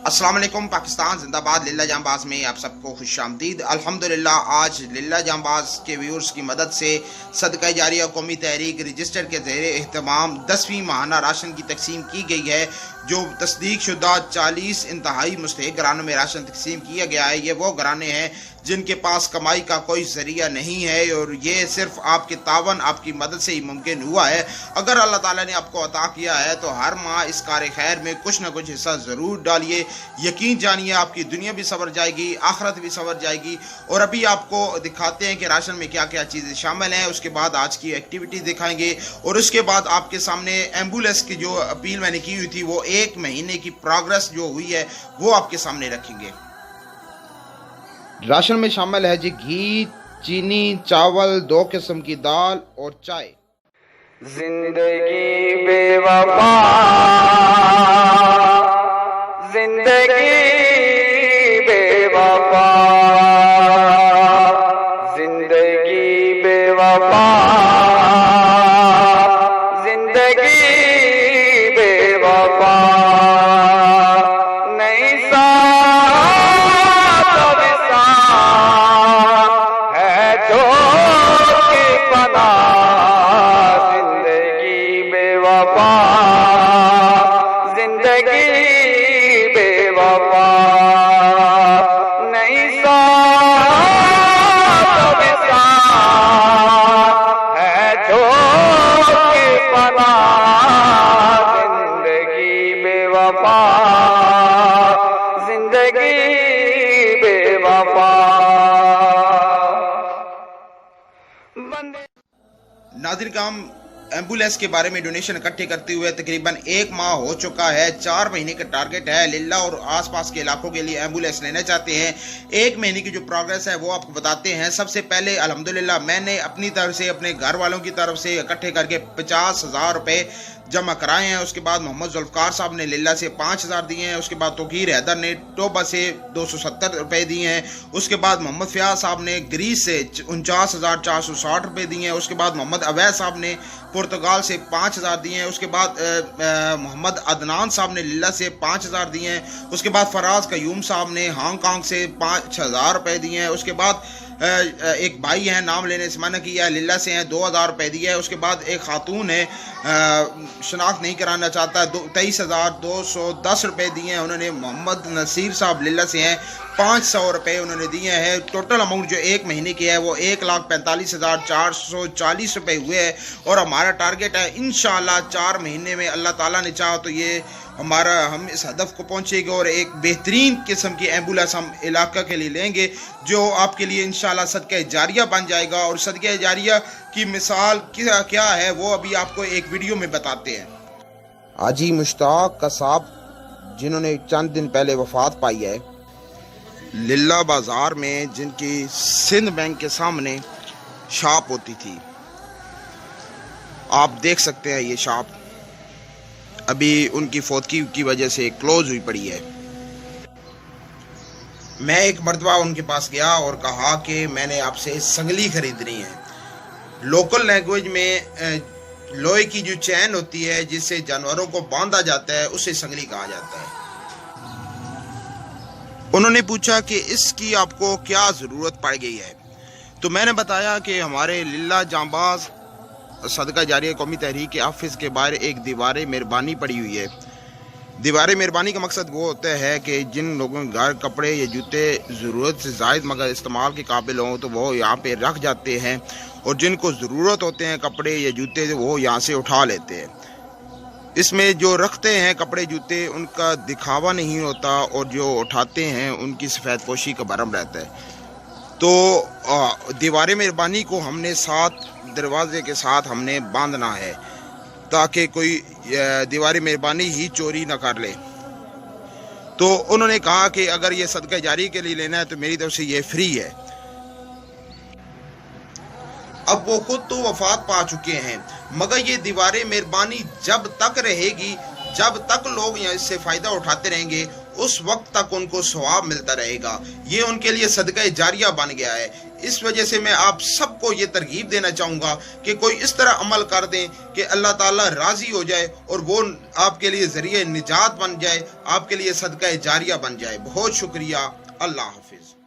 अस्सलाम वालेकुम। पाकिस्तान जिंदाबाद। लिल्ला जांबाज में आप सबको खुशामदीद। अल्हम्दुलिल्लाह आज लिल्ला जांबाज के व्यूअर्स की मदद से सदका जारिया कौमी तहरीक रजिस्टर के ज़ेर एहतमाम 10वीं माहाना राशन की तकसीम की गई है। जो तस्दीक शुदा 40 इंतहाई मुस्तहिक घरानों में राशन तकसीम किया गया है। ये वो घराने हैं जिनके पास कमाई का कोई ज़रिया नहीं है और ये सिर्फ आपके तावन आपकी मदद से ही मुमकिन हुआ है। अगर अल्लाह ताला ने आपको अता किया है तो हर माह इस कार खैर में कुछ ना कुछ हिस्सा ज़रूर डालिए। यकीन जानिए आपकी दुनिया भी संवर जाएगी, आखिरत भी संवर जाएगी। और अभी आपको दिखाते हैं कि राशन में क्या क्या चीज़ें शामिल हैं। उसके बाद आज की एक्टिविटी दिखाएंगे और उसके बाद आपके सामने एम्बुलेंस की जो अपील मैंने की हुई थी वो 1 महीने की प्रोग्रेस जो हुई है वो आपके सामने रखेंगे। राशन में शामिल है जी घी, चीनी, चावल, 2 किस्म की दाल और चाय। जिंदगी बेवफा, जिंदगी बेवफा, जिंदगी बेवफा, जिंदगी बेवफा, नहीं है जो की पना, जिंदगी बेवफा, जिंदगी बेवफा, नहीं है जो की पना, जिंदगी बेवफा, जिंदगी बेवफा। नाज़रीन काम एम्बुलेंस के बारे में डोनेशन इकट्ठे करते हुए तकरीबन 1 माह हो चुका है। 4 महीने का टारगेट है। लिल्ला और आसपास के इलाकों के लिए एम्बुलेंस लेना चाहते हैं। 1 महीने की जो प्रोग्रेस है वो आपको बताते हैं। सबसे पहले अल्हम्दुलिल्लाह मैंने अपनी तरफ से अपने घर वालों की तरफ से इकट्ठे करके 50,000 रुपये जमा कराए हैं। उसके बाद मोहम्मद जुल्फ़कार साहब ने लिल्ला से 5,000 दिए हैं। उसके बाद तोकीर हैदर ने टोबा से 270 रुपये दिए हैं। उसके बाद मोहम्मद फ़याज़ साहब ने ग्रीस से 49,460 रुपये दिए हैं। उसके बाद मोहम्मद अवैस साहब ने पुर्तगाल से 5,000 दिए हैं। उसके बाद मोहम्मद अदनान साहब ने लिल्ला से 5,000 दिए हैं। उसके बाद फराज कयूम साहब ने हांगकांग से 5,000 रुपये दिए हैं। उसके बाद एक भाई हैं, नाम लेने से मना किया है, लिल्ला से हैं, 2,000 रुपये दिए है। उसके बाद एक खातून है, शनाख्त नहीं कराना चाहता, 23,210 रुपये दिए हैं उन्होंने। मोहम्मद नसीर साहब लिल्ला से हैं, 500 रुपये उन्होंने दिए हैं। टोटल अमाउंट जो 1 महीने की है वो 1,45,440 रुपये हुए हैं। और हमारा टारगेट है इंशाअल्लाह 4 महीने में अल्लाह ताला ने चाहा तो ये हम इस हदफ को पहुँचेंगे और एक बेहतरीन किस्म की एम्बुलेंस हम इलाका के लिए लेंगे जो आपके लिए इंशाअल्लाह सदका जारिया बन जाएगा। और सदका जारिया की मिसाल क्या है वो अभी आपको एक वीडियो में बताते हैं। हाजी मुश्ताक का साहब जिन्होंने चंद दिन पहले वफात पाई है, लिल्ला बाज़ार में जिनकी सिंध बैंक के सामने शॉप होती थी, आप देख सकते हैं ये शॉप अभी उनकी फौतगी की वजह से क्लोज हुई पड़ी है। मैं एक मरतबा उनके पास गया और कहा कि मैंने आपसे संगली खरीदनी है। लोकल लैंग्वेज में लोहे की जो चैन होती है जिससे जानवरों को बांधा जाता है उसे संगली कहा जाता है। उन्होंने पूछा कि इसकी आपको क्या ज़रूरत पड़ गई है, तो मैंने बताया कि हमारे लिल्ला जांबाज सदका जारिया कौमी तहरीक के ऑफिस के बाहर एक दीवार मेहरबानी पड़ी हुई है। दीवार मेहरबानी का मकसद वो होता है कि जिन लोगों के घर कपड़े या जूते ज़रूरत से ज़ायद मगर इस्तेमाल के काबिल हों तो वो यहाँ पे रख जाते हैं और जिनको ज़रूरत होते हैं कपड़े या जूते वो यहाँ से उठा लेते हैं। इसमें जो रखते हैं कपड़े जूते उनका दिखावा नहीं होता और जो उठाते हैं उनकी सफ़ेद पोशी का भरम रहता है। तो दीवार मेहरबानी को हमने 7 दरवाजे के साथ हमने बांधना है ताकि कोई दीवार मेहरबानी ही चोरी ना कर ले। तो उन्होंने कहा कि अगर ये सदका जारी के लिए लेना है तो मेरी तरफ से ये फ्री है। अब वो खुद तो वफात पा चुके हैं मगर ये दीवार मेहरबानी जब तक रहेगी, जब तक लोग यहाँ इससे फ़ायदा उठाते रहेंगे उस वक्त तक उनको सवाब मिलता रहेगा। ये उनके लिए सदका जारिया बन गया है। इस वजह से मैं आप सबको ये तरगीब देना चाहूँगा कि कोई इस तरह अमल कर दें कि अल्लाह ताला राज़ी हो जाए और वो आपके लिए ज़रिए निजात बन जाए, आपके लिए सदका जारिया बन जाए। बहुत शुक्रिया। अल्लाह हाफिज़।